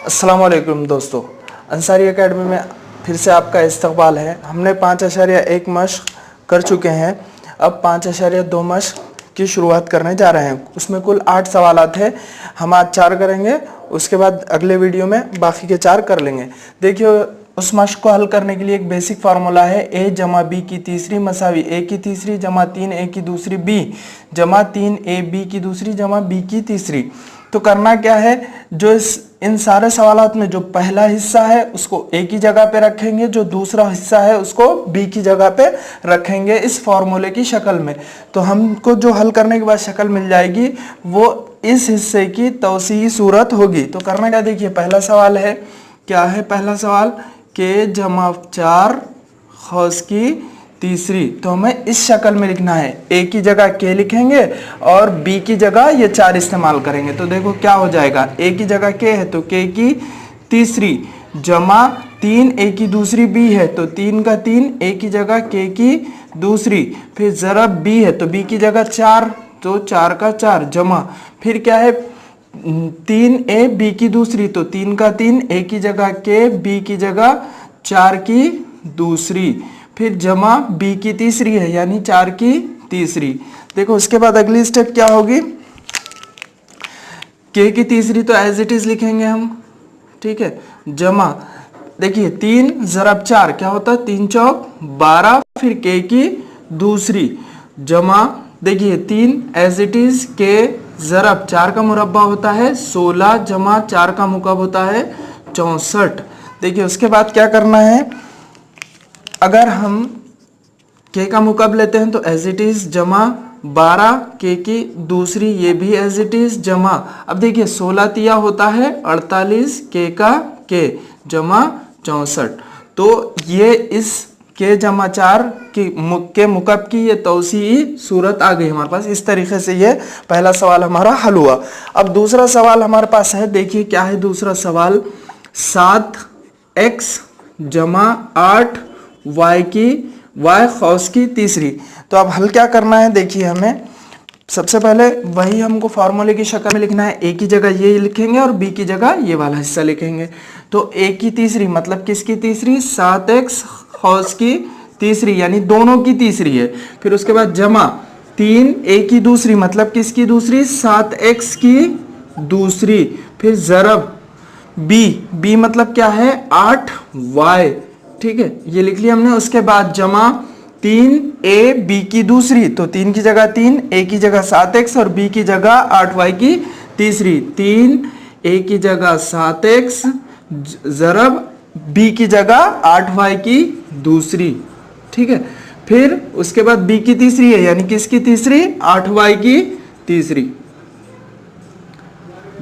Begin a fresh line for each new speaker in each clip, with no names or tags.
अस्सलाम वालेकुम दोस्तों, अंसारी एकेडमी में फिर से आपका इस्तकबाल है। हमने 5.1 मश्क कर चुके हैं। अब 5.2 मश्क की शुरुआत करने जा रहे हैं। उसमें कुल 8 सवालात है। हम आज 4 करेंगे, उसके बाद अगले वीडियो में बाकी के 4 कर लेंगे। देखिए, उस मश्क को हल करने के लिए एक बेसिक फार्मूला है a जमा b की तीसरी मसावी a की तीसरी जमा 3a की दूसरी b जमा 3a b की दूसरी जमा b की तीसरी। तो करना क्या है, जो इन सारे सवालात में जो पहला हिस्सा है उसको a की जगह पे रखेंगे, जो दूसरा हिस्सा है उसको b की जगह पे रखेंगे इस फॉर्मूले की शक्ल में। तो हमको जो हल करने के बाद शक्ल मिल जाएगी वो इस हिस्से की तौसीई सूरत होगी। तो करना क्या, देखिए पहला सवाल है, क्या है पहला सवाल, के जमा 4 खौस की तीसरी। तो हमें इस शक्ल में लिखना है, ए की जगह के लिखेंगे और बी की जगह ये 4 इस्तेमाल करेंगे। तो देखो क्या हो जाएगा, ए की जगह के है तो के की तीसरी जमा 3 ए की दूसरी बी है तो 3 का 3 ए की जगह के की दूसरी, फिर ज़रब बी है तो बी की जगह 4 तो 4 का 4 जमा फिर क्या है 3a b की दूसरी तो 3 का 3 a की जगह के b की जगह 4 की दूसरी, फिर जमा b की तीसरी है यानी 4 की तीसरी। देखो उसके बाद अगली स्टेप क्या होगी, k की तीसरी तो एज इट इज लिखेंगे हम, ठीक है, जमा देखिए 3 ज़रब 4 क्या होता है 3 चौक 12, फिर k की दूसरी जमा देखिए 3 एज इट इज के ज़रब 4 का मुरब्बा होता है 16 जमा 4 का मुकब होता है 64। देखिए उसके बाद क्या करना है, अगर हम के का मुकब लेते हैं तो एज इट इज जमा 12 के की दूसरी ये भी एज इट इज जमा, अब देखिए 16 तिया होता है 48 के का के जमा 64। तो ये इस के जमा 4 के मुकब की ये तौसीई सूरत आ गई हमारे पास। इस तरीके से ये पहला सवाल हमारा हल हुआ। अब दूसरा सवाल हमारे पास है, देखिए क्या है दूसरा सवाल, 7x जमा 8 y की y खौस की तीसरी। तो अब हल क्या करना है, देखिए हमें सबसे पहले वही हमको फार्मूले की शक्ल में लिखना है, a की जगह ये लिखेंगे और b की जगह ये वाला हिस्सा लिखेंगे। तो a की तीसरी मतलब किसकी तीसरी, 7x खौस की तीसरी यानी दोनों की तीसरी है। फिर उसके बाद जमा 3a की दूसरी मतलब किसकी दूसरी, 7x की दूसरी, फिर ज़रब b मतलब क्या है 8y, ठीक है ये लिख लिया हमने। उसके बाद जमा 3a b की दूसरी तो 3 की जगह 3 a की जगह 7x और b की जगह 8y की तीसरी, 3a की जगह 7x ज़रब b की जगह 8y की दूसरी, ठीक है। फिर उसके बाद b की तीसरी है यानी किसकी तीसरी, 8y की तीसरी,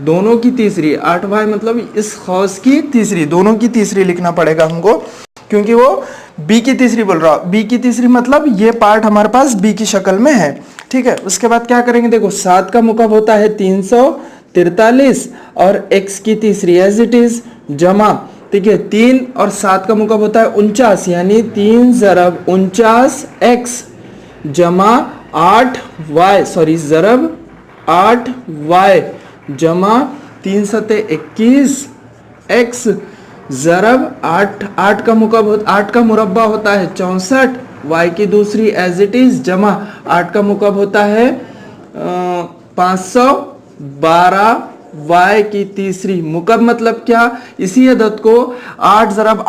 दोनों की तीसरी, 8y मतलब इस खौस की तीसरी, दोनों की तीसरी लिखना पड़ेगा हमको क्योंकि वो b की तीसरी बोल रहा है। b की तीसरी मतलब ये पार्ट हमारे पास b की शक्ल में है, ठीक है। उसके बाद क्या करेंगे, देखो 7 का मुकब होता है 343 और x की तीसरी एज इट इज जमा, ठीक है 3 और 7 का मुकब होता है 49 यानी 3 ज़रब 49x जमा 8y सॉरी ज़रब 8y जमा 3 सते 21x ज़रब 8 का मुकब 8 का मुरब्बा होता है 64, y की दूसरी एज इट इज जमा 8 का मुकब होता है 512 y की तीसरी, मुकब मतलब क्या, इसी अदद को 8 ज़रब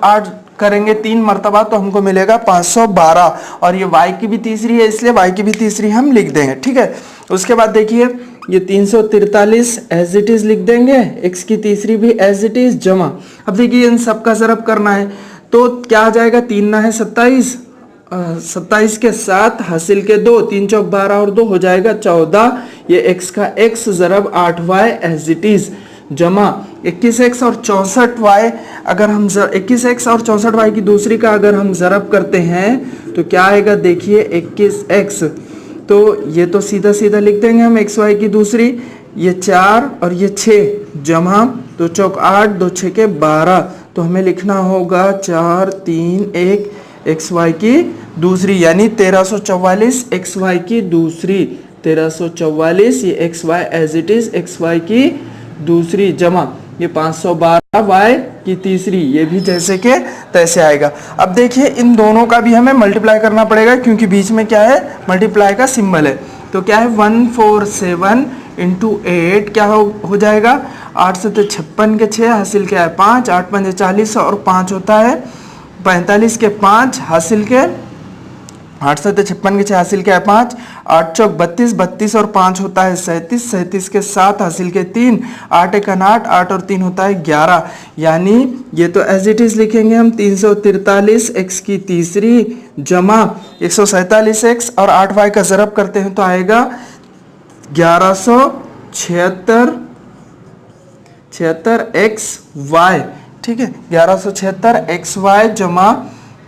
8 करेंगे 3 मरतबा तो हमको मिलेगा 512 और ये y की भी तीसरी है इसलिए y की भी तीसरी हम लिख देंगे, ठीक है। उसके बाद देखिए ये 343 एज इट इज लिख देंगे, x की तीसरी भी एज इट इज जमा। अब देखिए इन सब का ज़रब करना है तो क्या आ जाएगा, 3 ना है 27, 27 के 7 हासिल के 2, 3 चौक 12 और 2 हो जाएगा 14, ये x का x ज़रब 8y एज इट इज जमा 21x और 64y, अगर हम 21x और 64y की दूसरी का अगर हम ज़रब करते हैं तो क्या आएगा, देखिए 21x तो ये तो सीधा सीधा लिख देंगे हम xy की दूसरी, ये 4 और ये 6 जमा 2 चौक 8 2 6 के 12, तो हमें लिखना होगा 4 3 1 xy की दूसरी यानी 1344 xy की दूसरी, 1344 ये xy as it is xy की दूसरी जमा ये 512 y की तीसरी, ये भी जैसे के तैसे आएगा। अब देखिए इन दोनों का भी हमें मल्टीप्लाई करना पड़ेगा क्योंकि बीच में क्या है, मल्टीप्लाई का सिंबल है। तो क्या है 147 इंटू 8 क्या हो जाएगा, 8 से 56 के 6 हासिल क्या है 5, 8 5 40 और 5 होता है 45 के 5 हासिल के 8 से 56 के 6 हासिल क्या है 5, 8 चौक 32, 32 और 5 होता है 37, 37 के 7 हासिल के 3, 8 एक 8, 8 और 3 होता है 11। यानी ये तो एज इट इज लिखेंगे हम 343 x की तीसरी जमा 147 x और 8 y का ज़रब करते हैं तो आएगा 1176 xy, ठीक है 1176 xy जमा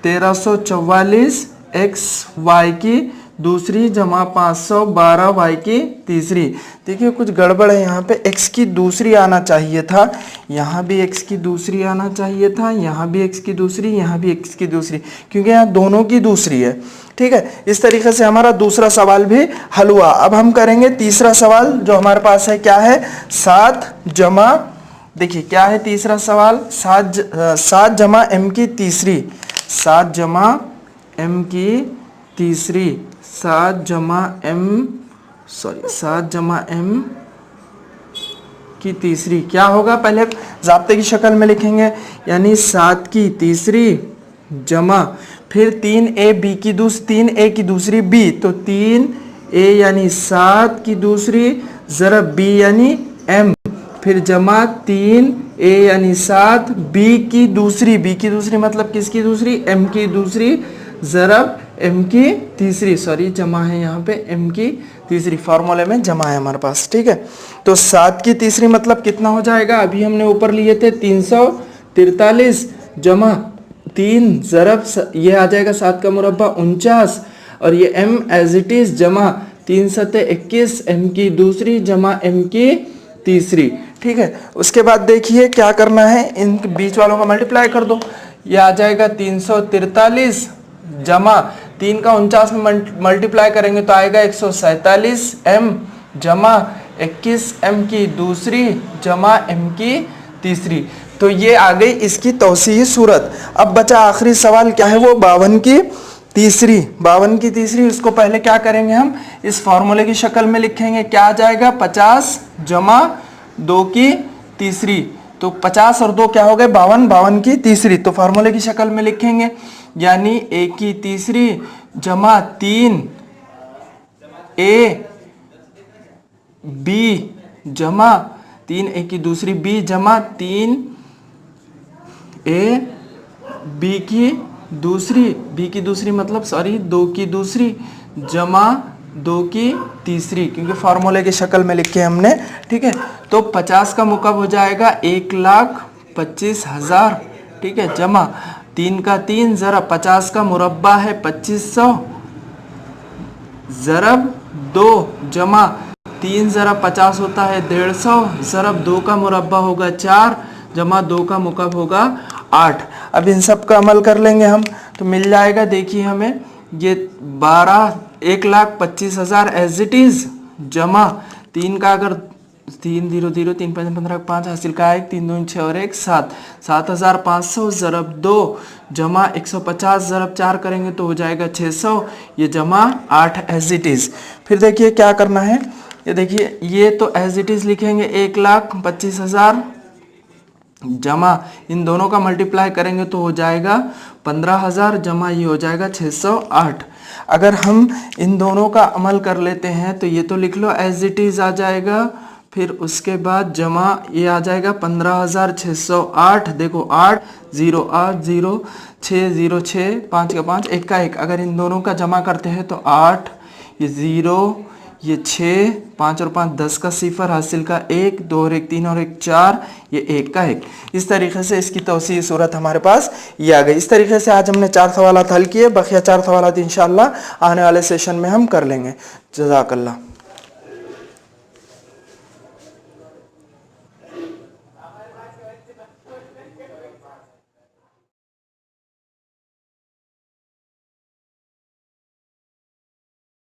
1344 xy की दूसरी जमा 512 y की तीसरी। देखिए कुछ गड़बड़ है यहाँ पे, x की दूसरी आना चाहिए था, यहाँ भी x की दूसरी आना चाहिए था, यहाँ भी x की दूसरी, यहाँ भी x की दूसरी, क्योंकि यहाँ दोनों की दूसरी है। ठीक है, इस तरीके से हमारा दूसरा सवाल भी हल हुआ। अब हम करेंगे तीसरा सवाल जो हमारे पास है, क्या है 7 जमा, देखिए क्या है तीसरा सवाल 7 जमा m की तीसरी, 7 जमा m की तीसरी, 7 जमा m की तीसरी क्या होगा, पहले ज़ाब्ते की शक्ल में लिखेंगे, यानी 7 की तीसरी जमा फिर 3a की दूसरी b, तो 3a यानी 7 की दूसरी ज़रब b यानी m, फिर जमा 3a यानी 7 b की दूसरी मतलब किसकी दूसरी, m की दूसरी ज़रब m की तीसरी, सॉरी जमा है यहाँ पे m की तीसरी, फार्मूले में जमा है हमारे पास। ठीक है, तो 7 की तीसरी मतलब कितना हो जाएगा, अभी हमने ऊपर लिए थे 343 जमा 3 ज़रब ये आ जाएगा 7 का मुरब्बा 49 और ये m एज इट इज जमा 3 सते 21 m की दूसरी जमा m की तीसरी। ठीक है, उसके बाद देखिए क्या करना है, इन बीच वालों का मल्टीप्लाई कर दो, ये आ जाएगा 343 जमा 3 का 49 में मल्टीप्लाई करेंगे तो आएगा 147 m जमा 21 m की दूसरी जमा m की तीसरी। तो ये आ गई इसकी तौसीही सूरत। अब बचा आखिरी सवाल, क्या है वो 52 की तीसरी। उसको पहले क्या करेंगे, हम इस फॉर्मूले की शक्ल में लिखेंगे, क्या आ जाएगा 50 जमा 2 की तीसरी, तो 50 और 2 क्या हो गए 52 की तीसरी, तो फार्मूले की शक्ल में लिखेंगे, यानी a की तीसरी जमा 3 a b जमा 3a की दूसरी b जमा 3 a b की दूसरी मतलब सॉरी 2 की दूसरी जमा 2 की तीसरी, क्योंकि फार्मूले की शक्ल में लिखे हमने। ठीक है, तो 50 का मुकब हो जाएगा 1,25,000। ठीक है, जमा 3 का 3 ज़रब 50 का मुरब्बा है 2500 ज़रब 2 जमा 3 ज़रब 50 होता है 150 ज़रब 2 का मुरब्बा होगा 4 जमा 2 का मुकब होगा 8। अब इन सब का अमल कर लेंगे हम तो मिल जाएगा, देखिए हमें ये 1,25,000 एज इट इज जमा 3 का अगर 3 0 0 3 5 15 5 हासिल का है 3 2 6 और 1 7 7,500 ज़रब 2 जमा 150 ज़रब 4 करेंगे तो हो जाएगा 600, ये जमा 8 एज इट इज। फिर देखिए क्या करना है, ये देखिए ये तो एज इट इज लिखेंगे 1,25,000 जमा इन दोनों का मल्टीप्लाई करेंगे तो हो जाएगा 15,000 जमा ये हो जाएगा 608। अगर हम इन दोनों का अमल कर लेते हैं तो ये तो लिख लो एज इट इज आ जाएगा, फिर उसके बाद जमा ये आ जाएगा 15,608। देखो 8 0 8 0 6 0 6 5 का 5 1 का 1, अगर इन दोनों का जमा करते हैं तो 8 ये 0 ये 6 5 और 5 10 का सिफर हासिल का 1 2 और 1 3 और 1 4 ये 1 का 1। इस तरीके से इसकी तौसीह सूरत हमारे पास ये आ गई। इस तरीके से आज हमने 4 सवालात हल किए, बकिया 4 सवालात इंशाअल्लाह आने वाले सेशन में हम कर लेंगे। जज़ाकल्लाह।